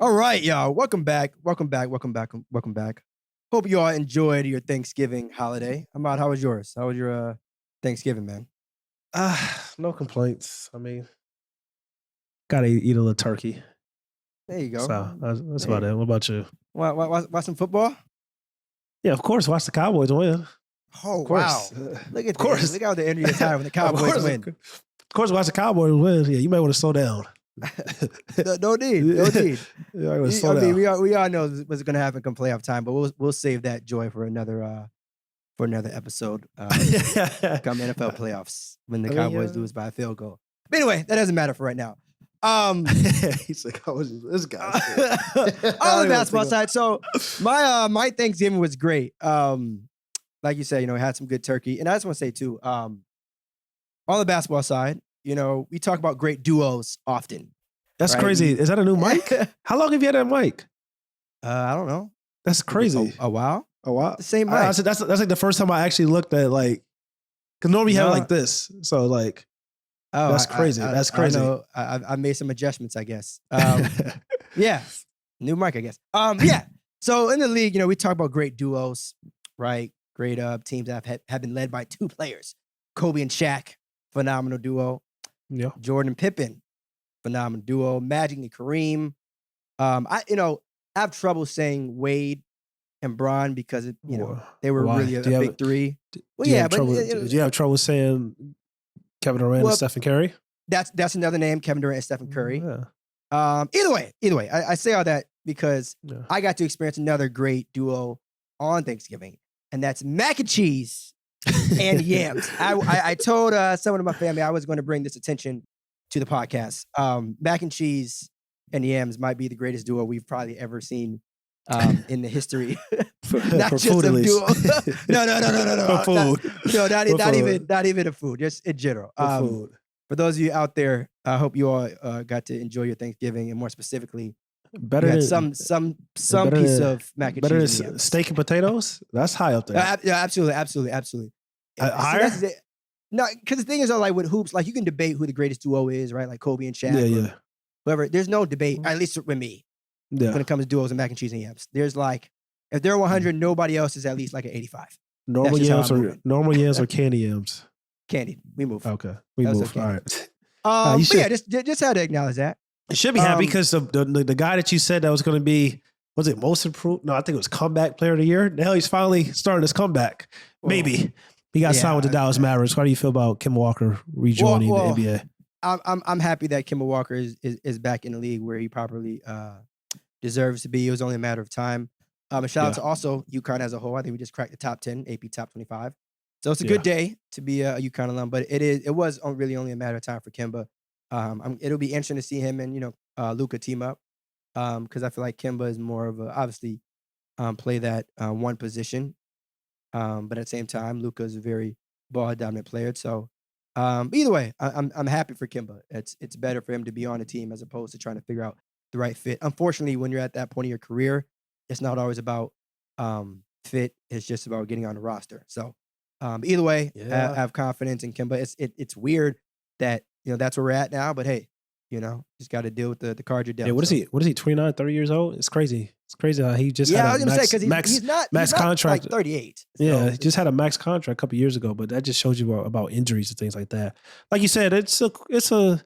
All right, y'all. Welcome back. Welcome back. Hope you all enjoyed your Thanksgiving holiday. Ahmad, how was yours? How was your Thanksgiving, man? No complaints. I mean, gotta eat a little turkey. There you go. So that's about Hey, it. What about you? watch some football? Yeah, of course. Watch the Cowboys win. Oh, Of course. wow. Look at Of course. Look how the energy is high when the Of Cowboys course. win. Of course, watch the Cowboys win. Yeah, you might want to slow down. No need. No need. You might want to I slow mean, down. we all know what's going to happen come playoff time, but we'll save that joy for another episode. Come NFL playoffs when the Cowboys lose by a field goal. But anyway, that doesn't matter for right now. He's like, "Oh, this guy." On the basketball side, so my Thanksgiving was great. Like you said, had some good turkey, and I just want to say too, on the basketball side, we talk about great duos often. That's right? crazy. Is that a new mic? How long have you had that mic? I don't know. That's crazy. A while. A while. The same mic. That's like the first time I actually looked at because normally you have it like this. So that's crazy. That's crazy. I know. I made some adjustments, I guess. Yeah, new mic, I guess. Yeah. So in the league, we talk about great duos, right? Great teams that have been led by two players, Kobe and Shaq, phenomenal duo. Yeah. Jordan and Pippen, phenomenal duo. Magic and Kareem. I have trouble saying Wade and Bron because they were Why? really a big three. Well, Do yeah, you have trouble saying Kevin Durant and Stephen Curry? That's another name, Kevin Durant and Stephen Curry. Yeah. Either way, I say all that because Yeah. I got to experience another great duo on Thanksgiving, and that's mac and cheese and yams. I told someone in my family I was going to bring this attention to the podcast. Mac and cheese and yams might be the greatest duo we've probably ever seen in the history. Not for just food, a at least. duo. No. For food. Not even a food, just in general. For food. For those of you out there, I hope you all got to enjoy your Thanksgiving, and more specifically, Better you had than some better piece than- of mac and better cheese. than and yams. steak and potatoes. That's high up there. Yeah, absolutely. Higher? That's it. No, because the thing is, like with hoops, like you can debate who the greatest duo is, right? Like Kobe and Shaq. Yeah. Whoever. There's no debate, at least with me, Yeah. when it comes to duos and mac and cheese and yams. There's like, if they're 100, nobody else is at least like an 85. Normal just how yams I'm or moving. candy yams. Candy. We move. Okay, we That was move. okay. All right. But yeah, just had to acknowledge that. You should be happy Um, because the guy that you said that was going to be, was it most improved? No, I think it was comeback player of the year. Now he's finally starting his comeback. Maybe he got signed with the Dallas Mavericks. How do you feel about Kemba Walker rejoining the NBA? I'm happy that Kemba Walker is back in the league where he properly deserves to be. It was only a matter of time. And shout out to also UConn as a whole. I think we just cracked the top 10, AP top 25. So it's a good day to be a UConn alum, but it was really only a matter of time for Kemba. It'll be interesting to see him and Luka team up because I feel like Kemba is more of obviously play that one position, but at the same time Luka is a very ball dominant player. So but either way, I'm happy for Kemba. It's better for him to be on a team as opposed to trying to figure out the right fit. Unfortunately, when you're at that point of your career, it's not always about fit. It's just about getting on the roster. So either way, I have confidence in Kemba. It's weird that that's where we're at now, but hey, just got to deal with the card you're dealt. Yeah, what is he? 29, 30 years old? It's crazy. It's crazy how he just had I was a gonna max, say because he's not contract. like 38. Yeah, he just had a max contract a couple years ago, but that just shows you about injuries and things like that. Like you said, it's a.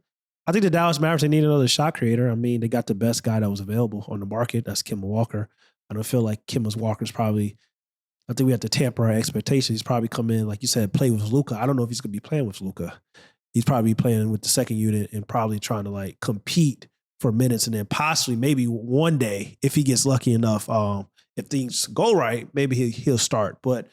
I think the Dallas Mavericks, they need another shot creator. I mean, they got the best guy that was available on the market. That's Kemba Walker. I don't feel like Walker's probably. I think we have to tamper our expectations. He's probably come in, like you said, play with Luka. I don't know if he's going to be playing with Luka. He's probably playing with the second unit and probably trying to compete for minutes, and then possibly maybe one day, if he gets lucky enough, if things go right, maybe he'll start. But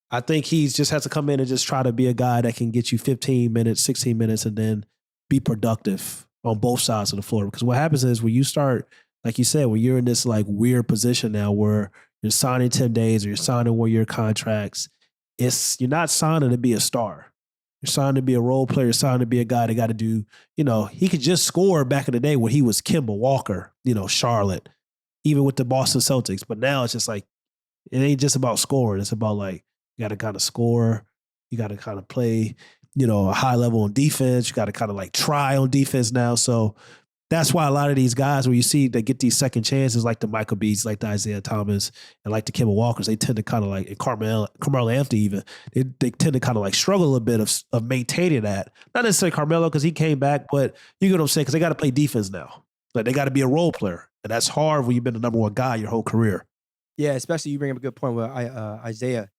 I think he just has to come in and just try to be a guy that can get you 15 minutes, 16 minutes, and then be productive on both sides of the floor. Because what happens is when you start, like you said, when you're in this weird position now where you're signing 10 days or you're signing 1-year contracts, you're not signing to be a star. You're signing to be a role player. You're signing to be a guy that got to do, he could just score back in the day when he was Kemba Walker, Charlotte, even with the Boston Celtics. But now it's just it ain't just about scoring. It's about you got to kind of score. You got to kind of play, a high level on defense. You got to kind of try on defense now. So that's why a lot of these guys, when you see they get these second chances, like the Michael Beads, like the Isaiah Thomas, and like the Kemba Walkers, they tend to kind of like, and Carmelo-Anthony even, they tend to kind of like struggle a little bit of maintaining that. Not necessarily Carmelo because he came back, but you get what I'm saying, because they got to play defense now. Like they got to be a role player. And that's hard when you've been the number one guy your whole career. Yeah, especially you bring up a good point with Isaiah,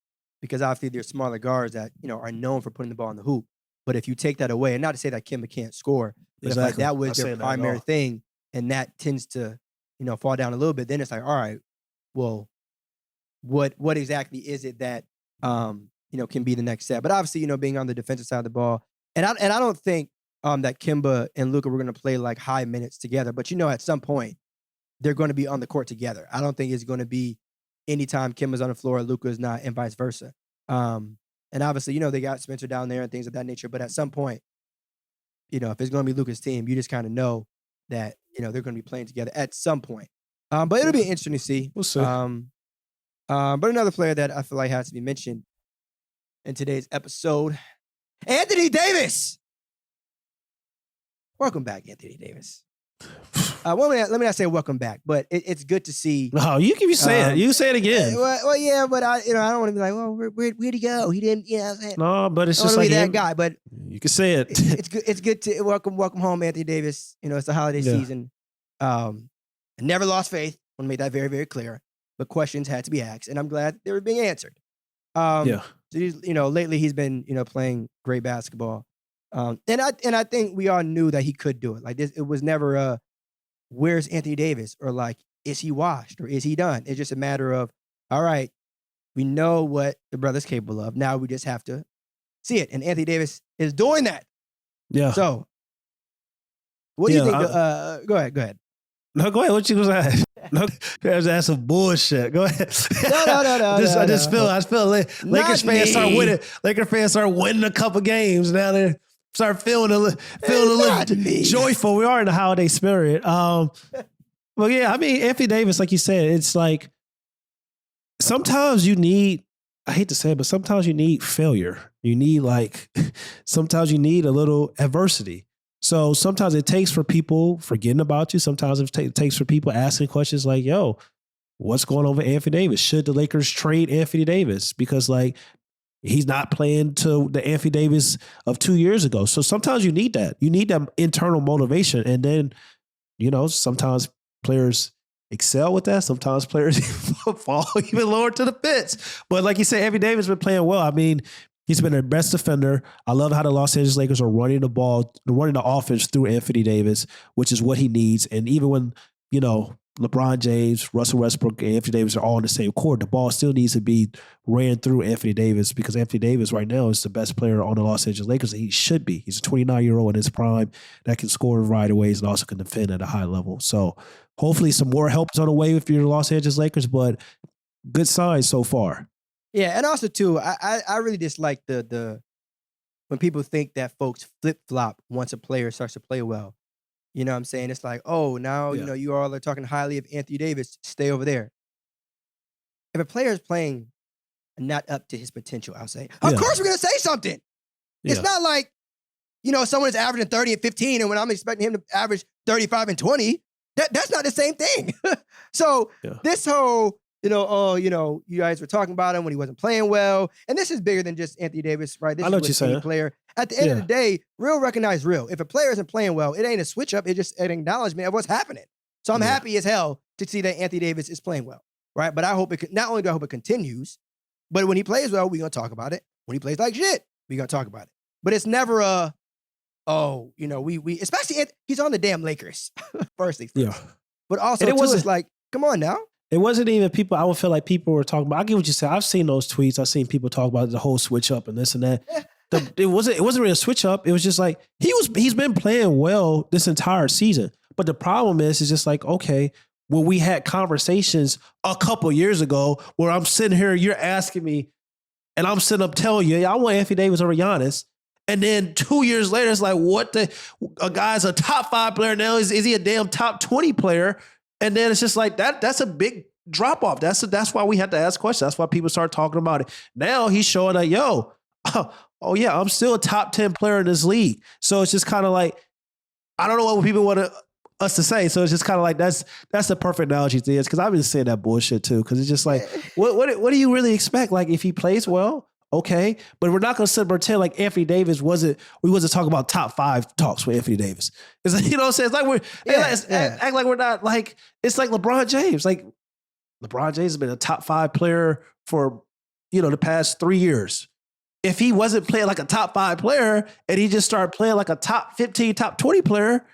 because obviously there's smaller guards that, are known for putting the ball in the hoop. But if you take that away, and not to say that Kemba can't score, but if like that was their primary thing, and that tends to, fall down a little bit, then it's like, all right, well, what exactly is it that can be the next step? But obviously, being on the defensive side of the ball, and I don't think that Kemba and Luka were going to play like high minutes together, but at some point they're going to be on the court together. I don't think it's going to be anytime Kemba's on the floor, Luka is not, and vice versa. And obviously, they got Spencer down there and things of that nature. But at some point, if it's going to be Luka's team, you just kind of know that, they're going to be playing together at some point. But it'll be interesting to see. We'll see. But another player that I feel like has to be mentioned in today's episode, Anthony Davis. Welcome back, Anthony Davis. Well, let me not say welcome back, but it's good to see. Oh, you can say it. You can say it again. Well, yeah, but I don't want to be like, well, where'd he go? He didn't, what I'm saying? No, but it's just like that guy. But you can say it. It's good to welcome home, Anthony Davis. It's the holiday season. I never lost faith. I want to make that very, very clear. But questions had to be asked, and I'm glad they were being answered. So lately he's been playing great basketball. And I think we all knew that he could do it. Like this, it was never where's Anthony Davis, or like, is he washed, or is he done? It's just a matter of, all right, we know what the brother's capable of. Now we just have to see it. And Anthony Davis is doing that. Yeah. So what do you think? Go ahead. No, go ahead. What you gonna say? No, that's some bullshit. Go ahead. No. I just feel Lakers fans start winning. Lakers fans start winning a couple games. Now they start feeling a little joyful. We are in the holiday spirit. Well, yeah, I mean, Anthony Davis, like you said, it's like sometimes you need, I hate to say it, but sometimes you need failure. You need sometimes you need a little adversity. So sometimes it takes for people forgetting about you. Sometimes it takes for people asking questions like, yo, what's going on with Anthony Davis? Should the Lakers trade Anthony Davis? Because he's not playing to the Anthony Davis of 2 years ago. So sometimes you need that. You need that internal motivation. And then, sometimes players excel with that. Sometimes players fall even lower to the pits. But like you said, Anthony Davis has been playing well. I mean, he's been their best defender. I love how the Los Angeles Lakers are running the ball, running the offense through Anthony Davis, which is what he needs. And even when, LeBron James, Russell Westbrook, and Anthony Davis are all on the same court, the ball still needs to be ran through Anthony Davis, because Anthony Davis right now is the best player on the Los Angeles Lakers. And he should be. He's a 29-year-old in his prime that can score in a variety of ways and also can defend at a high level. So hopefully some more help is on the way if you're the Los Angeles Lakers, but good signs so far. Yeah, and also too, I really dislike the when people think that folks flip-flop once a player starts to play well. You know what I'm saying? It's like, oh, now, you all are talking highly of Anthony Davis. Stay over there. If a player is playing not up to his potential, I'll say, of course we're going to say something. It's not like, someone is averaging 30 and 15, and when I'm expecting him to average 35 and 20, that's not the same thing. So this whole, you guys were talking about him when he wasn't playing well. And this is bigger than just Anthony Davis, right? This I know is what you're saying. Player. At the end of the day, real recognize real. If a player isn't playing well, it ain't a switch up. It's just an acknowledgement of what's happening. So I'm happy as hell to see that Anthony Davis is playing well, right? But I hope not only do I hope it continues, but when he plays well, we're going to talk about it. When he plays like shit, we're going to talk about it. But it's never we especially he's on the damn Lakers. First things first. Yeah. But also, it's like, come on now. It wasn't even people. I would feel like people were talking about. I get what you said. I've seen those tweets. I've seen people talk about the whole switch up and this and that. It wasn't really a switch up. It was just like he's been playing well this entire season. But the problem is just like, okay, when we had conversations a couple years ago where I'm sitting here, you're asking me, and I'm sitting up telling you, I want Anthony Davis over Giannis. And then 2 years later, it's like, a guy's a top 5 player now. Is he a damn top 20 player? And then it's just like that's a big drop off. That's why we had to ask questions. That's why people start talking about it. Now he's showing that, oh yeah, I'm still a top 10 player in this league. So it's just kind of like, I don't know what people want to us to say. So it's just kind of like that's the perfect analogy to this because I've been saying that bullshit too. Because it's just like, what do you really expect? Like if he plays well, okay, but we're not going to sit and pretend like Anthony Davis wasn't talking about top 5 talks with Anthony Davis. It's like, you know what I'm saying? It's like we're act like we're not like it's like LeBron James. Like LeBron James has been a top 5 player for the past 3 years. If he wasn't playing like a top 5 player and he just started playing like a top 15, top 20 player,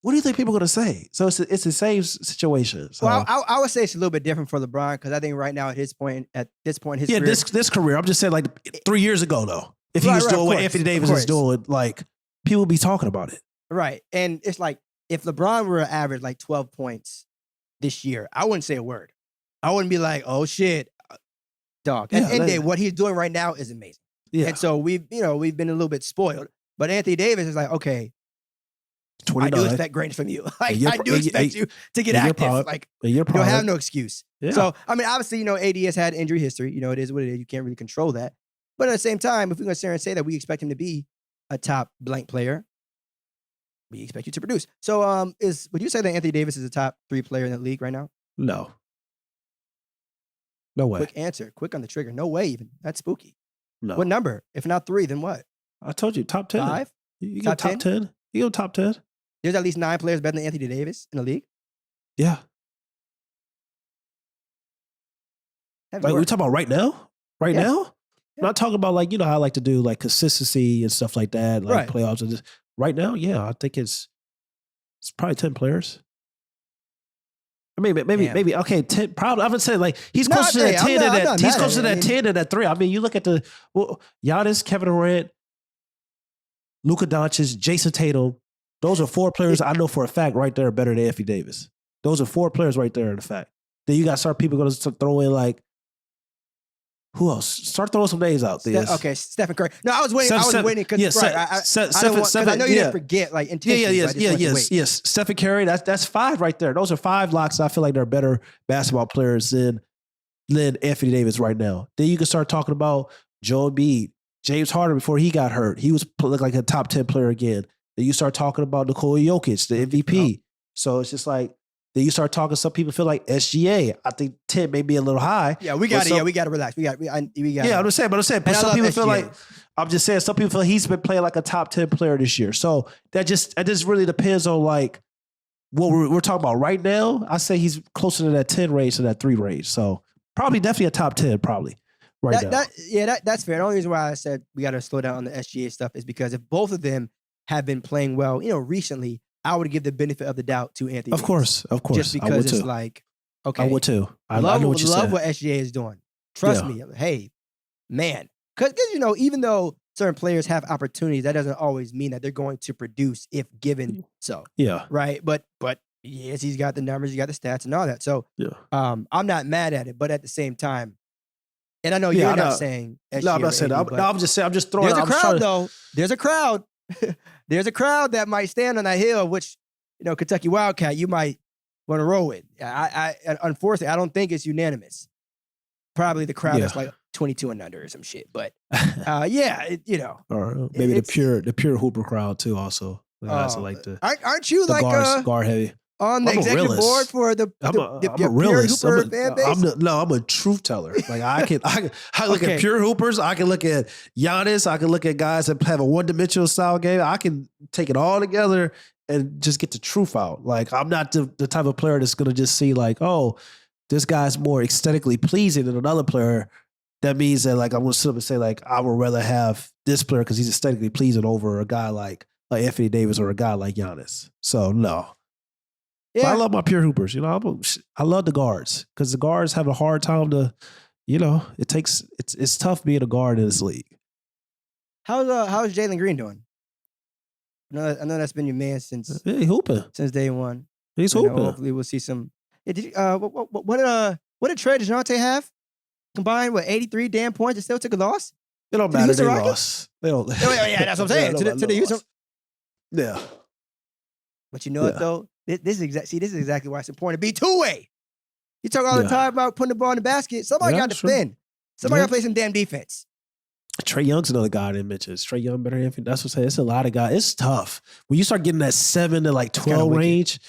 what do you think people are going to say? So it's the same situation. So. Well, I would say it's a little bit different for LeBron because I think right now at this point in his career, this career. I'm just saying like 3 years ago though, if he was doing what Anthony Davis is doing, like people would be talking about it. Right, and it's like if LeBron were to average like 12 points this year, I wouldn't say a word. I wouldn't be like, oh shit, dog. At the end of the day, what he's doing right now is amazing. Yeah. And so we've been a little bit spoiled. But Anthony Davis is like, okay, 29. I do expect greatness from you. Like I do expect you to get active. Like you don't have no excuse. Yeah. So I mean, obviously, AD has had injury history. It is what it is. You can't really control that. But at the same time, if we're going to sit here and say that we expect him to be a top blank player, we expect you to produce. So would you say that Anthony Davis is a top 3 player in the league right now? No. No way. Quick answer. Quick on the trigger. No way even. That's spooky. No. What number? If not 3, then what? I told you, top 10. 5? You go top 10? You go top 10. There's at least 9 players better than Anthony Davis in the league? Yeah. Like we're talking about right now? Right now? Yeah. I'm not talking about like, how I like to do like consistency and stuff like that, like playoffs and just right now, yeah, I think it's probably 10 players. Maybe okay. 10. Probably I would say like he's closer to that 10 and that. He's closer to that 10 and that 3. I mean, you look at Giannis, Kevin Durant, Luka Doncic, Jason Tatum. Those are 4 players I know for a fact right there better than Anthony Davis. Those are 4 players right there in the fact. Then you got people going to throw in like who else? Start throwing some names out there. Okay, Stephen Curry. No, I was waiting. I was waiting because I know you didn't forget like intentionally. Yes. Stephen Curry. That's 5 right there. Those are 5 locks. I feel like they're better basketball players than Anthony Davis right now. Then you can start talking about Joel Embiid, James Harden before he got hurt. He was like a top 10 player again. Then you start talking about Nikola Jokic, the MVP. So it's just like. Then you start talking. Some people feel like SGA. I think 10 may be a little high. Yeah, we got to. We got to relax. We got. Yeah, I'm saying. But some people feel like I'm just saying. Some people feel like he's been playing like a top 10 player this year. So that just really depends on like what we're talking about right now. I say he's closer to that 10 range to that 3 range. So probably definitely a top 10 probably right now. That's fair. The only reason why I said we got to slow down on the SGA stuff is because if both of them have been playing well, recently. I would give the benefit of the doubt to Anthony. Of course. Just because it's like, okay. I would too. I love know what you said. what SGA is doing. Trust me. Hey, man. Because, even though certain players have opportunities, that doesn't always mean that they're going to produce if given so. Yeah. Right? But yes, he's got the numbers, he's got the stats and all that. So I'm not mad at it. But at the same time, and I know you're not saying SGA. No, I'm not saying that. I'm just saying, I'm just throwing There's a crowd, though. There's a crowd. There's a crowd that might stand on that hill, which, Kentucky Wildcat, you might want to roll with. I unfortunately, I don't think it's unanimous. Probably the crowd is like 22 and under or some shit. But or maybe the pure Hooper crowd too. Also, guys like the aren't you like guard heavy on the executive board for the I'm a realist. Hooper fan base? I'm a truth teller. Like I look at pure hoopers. I can look at Giannis. I can look at guys that have a one-dimensional style game. I can take it all together and just get the truth out. Like I'm not the type of player that's going to just see like, oh, this guy's more aesthetically pleasing than another player. That means that like I'm going to sit up and say like I would rather have this player because he's aesthetically pleasing over a guy like Anthony Davis or a guy like Giannis. So no. Yeah. But I love my pure hoopers. I love the guards because the guards have a hard time to, it's tough being a guard in this league. How's Jalen Green doing? I know that's been your man since day one. He's hooping. Hopefully we'll see some. Yeah, what did Trey DeJounte have combined with 83 damn points and still took a loss? It don't matter. They lost. They don't. Yeah, that's what I'm saying. To the Houston. Yeah. But you know what though? This is exactly why it's important to be two-way. You talk all the time about putting the ball in the basket. Somebody got to defend. Somebody got to play some damn defense. Trae Young's another guy I didn't mention. Is Trae Young better than Anthony? That's what I'm saying. It's a lot of guys. It's tough. When you start getting that 7 to like 12 range,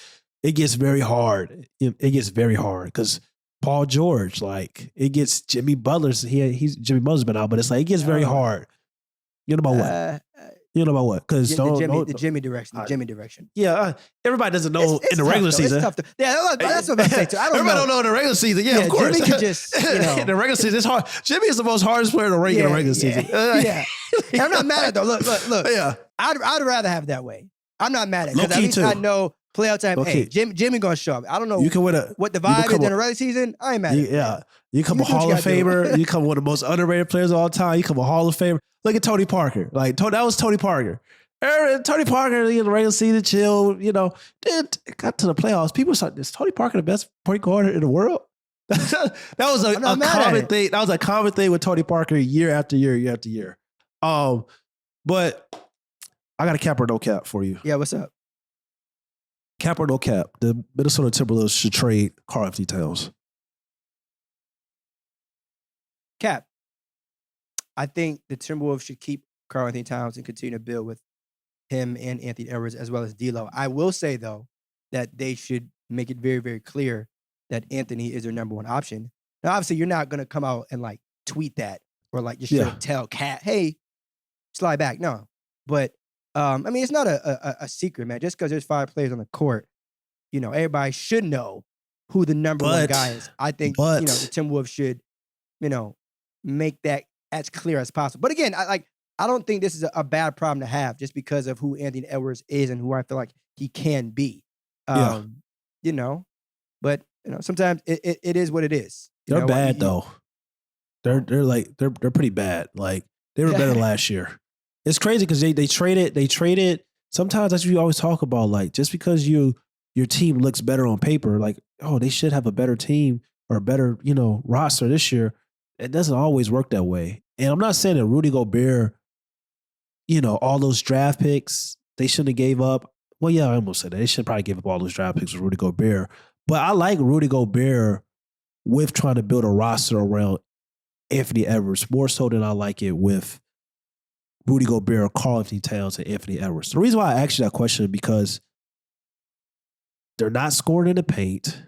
it gets very hard. It gets very hard because Paul George, like it gets Jimmy Butler's. Jimmy Butler's been out, but it's like it gets very hard. You know about what? You know about what? Because the Jimmy direction. Yeah, everybody doesn't know in the regular season. It's tough that's what I'm saying too. Everybody don't know in the regular season. Yeah, of course. Jimmy could just in the regular season, it's hard. Jimmy is the most hardest player in the regular season. Yeah. I'm not mad at it, though. Look. Yeah. I'd rather have it that way. I'm not mad at it because at least too. I know playoff time. Hey, Jimmy gonna show up. I don't know what the vibe is in the regular season. I ain't mad at it. Yeah. You come a Hall of Famer. You come one of the most underrated players of all time. You come a Hall of Famer. Look at Tony Parker. Like that was Tony Parker. Tony Parker in the regular season, chill. Then it got to the playoffs. People started, is Tony Parker the best point guard in the world? that was a common thing. That was a common thing with Tony Parker year after year. But I got a cap or no cap for you. Yeah, what's up? Cap or no cap? The Minnesota Timberwolves should trade Karl-Anthony Towns. Cap. I think the Timberwolves should keep Karl-Anthony Towns and continue to build with him and Anthony Edwards as well as D'Lo. I will say though that they should make it very, very clear that Anthony is their number one option. Now, obviously, you're not gonna come out and like tweet that or like just tell Cat, hey, slide back. No, but I mean, it's not a secret, man. Just because there's 5 players on the court, everybody should know who the number one guy is. I think the Timberwolves should, make that as clear as possible. But again, I don't think this is a bad problem to have just because of who Anthony Edwards is and who I feel like he can be. But sometimes it is what it is. They're bad though. They're pretty bad. Like they were better last year. It's crazy because they traded. Sometimes that's what you always talk about. Like just because your team looks better on paper, like they should have a better team or a better roster this year. It doesn't always work that way. And I'm not saying that Rudy Gobert, all those draft picks, they shouldn't have gave up. Well, yeah, I almost said that. They should probably give up all those draft picks with Rudy Gobert. But I like Rudy Gobert with trying to build a roster around Anthony Edwards more so than I like it with Rudy Gobert, Karl-Anthony Towns, and Anthony Edwards. The reason why I asked you that question is because they're not scoring in the paint.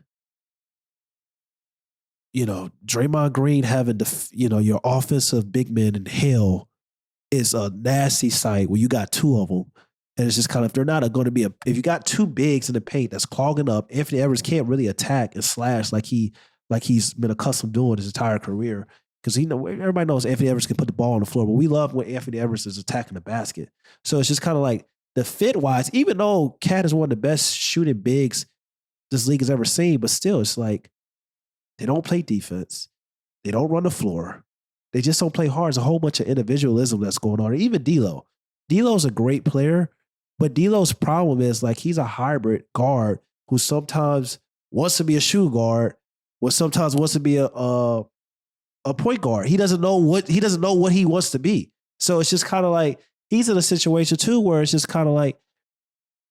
Draymond Green having your offensive big men in hell is a nasty sight when you got 2 of them. And it's just kind of, if they're not going to be if you got 2 bigs in the paint that's clogging up, Anthony Edwards can't really attack and slash like he's been accustomed doing his entire career. Because everybody knows Anthony Edwards can put the ball on the floor, but we love when Anthony Edwards is attacking the basket. So it's just kind of like the fit-wise, even though Cat is one of the best shooting bigs this league has ever seen, but still, it's like they don't play defense. They don't run the floor. They just don't play hard. There's a whole bunch of individualism that's going on. Even D'Lo. D'Lo's a great player, but D'Lo's problem is like he's a hybrid guard who sometimes wants to be a shoe guard, or sometimes wants to be a point guard. He doesn't know what he wants to be. So it's just kind of like he's in a situation too where it's just kind of like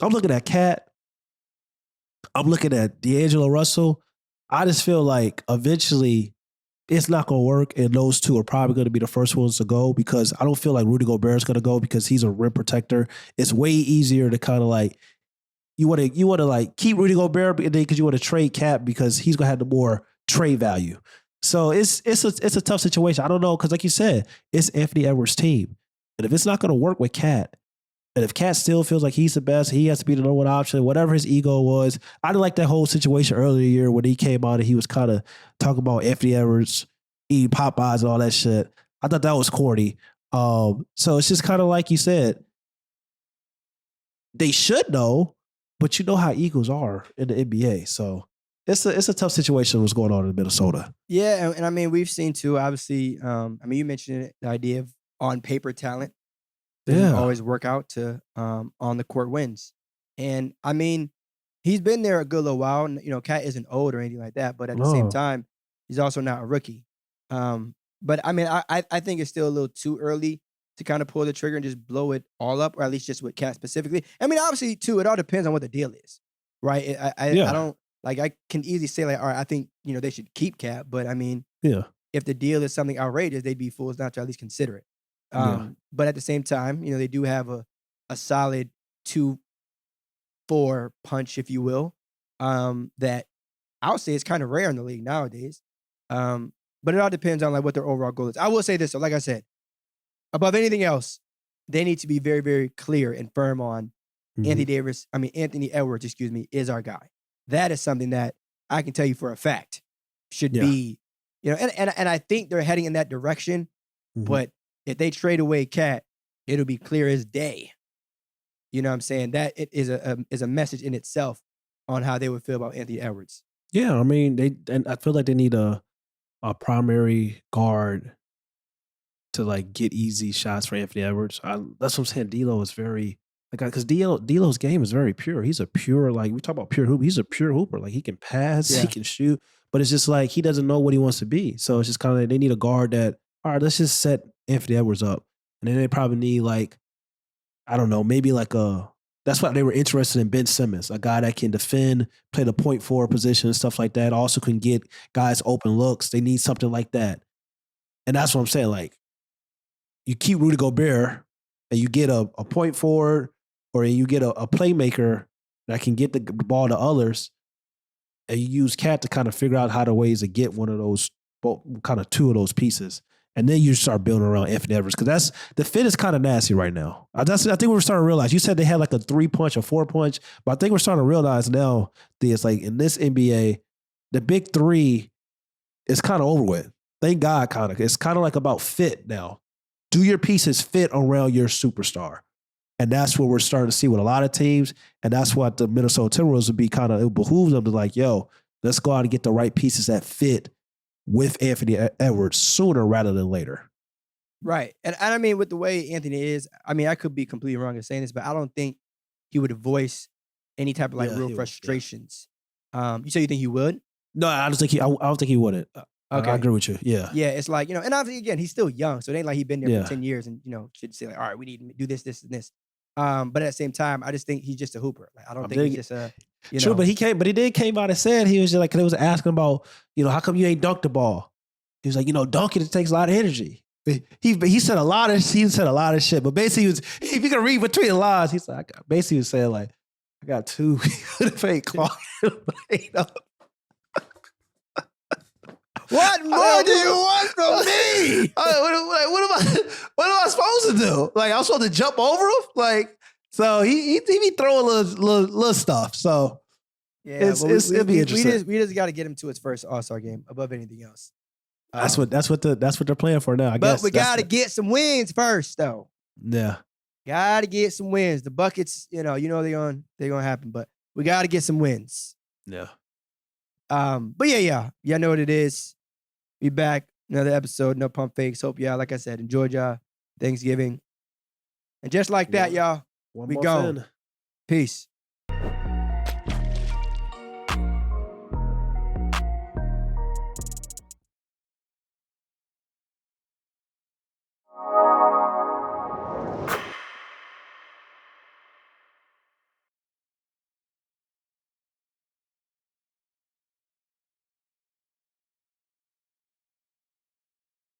I'm looking at Cat, I'm looking at D'Angelo Russell. I just feel like eventually it's not going to work, and those 2 are probably going to be the first ones to go because I don't feel like Rudy Gobert is going to go because he's a rim protector. It's way easier to kind of like you want to like keep Rudy Gobert because you want to trade Cat because he's going to have the more trade value. So it's a tough situation. I don't know because like you said, it's Anthony Edwards' team, and if it's not going to work with Cat, and if Cat still feels like he's the best, he has to be the number one option, whatever his ego was. I didn't like that whole situation earlier in the year when he came out and he was kind of talking about Anthony Edwards eating Popeyes and all that shit. I thought that was corny. So it's just kind of like you said, they should know, but you know how egos are in the NBA. So it's a tough situation what's going on in Minnesota. Yeah, and I mean, we've seen too, obviously, you mentioned it, the idea of on paper talent. Doesn't always work out to on the court wins. And I mean, he's been there a good little while. And, Cat isn't old or anything like that, but at the same time, he's also not a rookie. But I mean, I think it's still a little too early to kind of pull the trigger and just blow it all up, or at least just with Cat specifically. I mean, obviously, too, it all depends on what the deal is, right? I don't like. I can easily say like, all right, I think they should keep Cat, but I mean, if the deal is something outrageous, they'd be fools not to at least consider it. But at the same time, they do have a solid 2-4 punch, if you will, that I would say is kind of rare in the league nowadays. But it all depends on like what their overall goal is. I will say this, so like I said, above anything else, they need to be very, very clear and firm on Anthony Edwards, is our guy. That is something that I can tell you for a fact should be, and I think they're heading in that direction. But if they trade away Cat, it'll be clear as day. You know what I'm saying? That it is a message in itself on how they would feel about Anthony Edwards. Yeah, I mean, I feel like they need a primary guard to like get easy shots for Anthony Edwards. That's what I'm saying. D'Lo is very because D'Lo's game is very pure. He's a pure we talk about pure hoop. He's a pure hooper. Like he can pass, he can shoot, but it's just like he doesn't know what he wants to be. So it's just kind of like they need a guard that let's just set Anthony Edwards up, and then they probably need I don't know, maybe that's why they were interested in Ben Simmons, a guy that can defend, play the point forward position and stuff like that. Also can get guys open looks. They need something like that. And that's what I'm saying. Like, you keep Rudy Gobert and you get a point forward or you get a playmaker that can get the ball to others, and you use Cat to kind of figure out how the ways to get one of those, kind of two of those pieces. And then you start building around Anthony Edwards because the fit is kind of nasty right now. I think we're starting to realize. You said they had like a 3-punch or 4-punch, but I think we're starting to realize now that it's like in this NBA, the big three is kind of over with. Thank God, kind of. It's kind of like about fit now. Do your pieces fit around your superstar? And that's what we're starting to see with a lot of teams. And that's what the Minnesota Timberwolves would be it behooves them to like, yo, let's go out and get the right pieces that fit with Anthony Edwards sooner rather than later. Right. And I mean, with the way Anthony is, I could be completely wrong in saying this, but I don't think he would voice any type of real frustrations. You say you think he would? No, I don't think he wouldn't. Okay. I agree with you. Yeah. Yeah, it's like, and obviously again, he's still young, so it ain't like he's been there for 10 years and should say like, all right, we need to do this, this, and this. But at the same time, I just think he's just a hooper. Like I don't think he's just a True, but he came out and said he was just like, they was asking about, how come you ain't dunked the ball? He was like, dunking, it takes a lot of energy. He said a lot of shit, but basically if you can read between the lines, he's like, basically he was saying like, I got two fake calls. What more do you want from me? What am I supposed to do? Like I'm supposed to jump over him? Like so he be throwing little stuff. So yeah, it'll be interesting. We just got to get him to his first All-Star game above anything else. That's what they're playing for now. I guess. But we got to get some wins first, though. Yeah, got to get some wins. The buckets, they're gonna happen, but we got to get some wins. Yeah. But yeah, know what it is. Be back another episode. No pump fakes. Hope y'all, like I said, enjoyed y'all Thanksgiving. And just like that, y'all, we gone. Peace.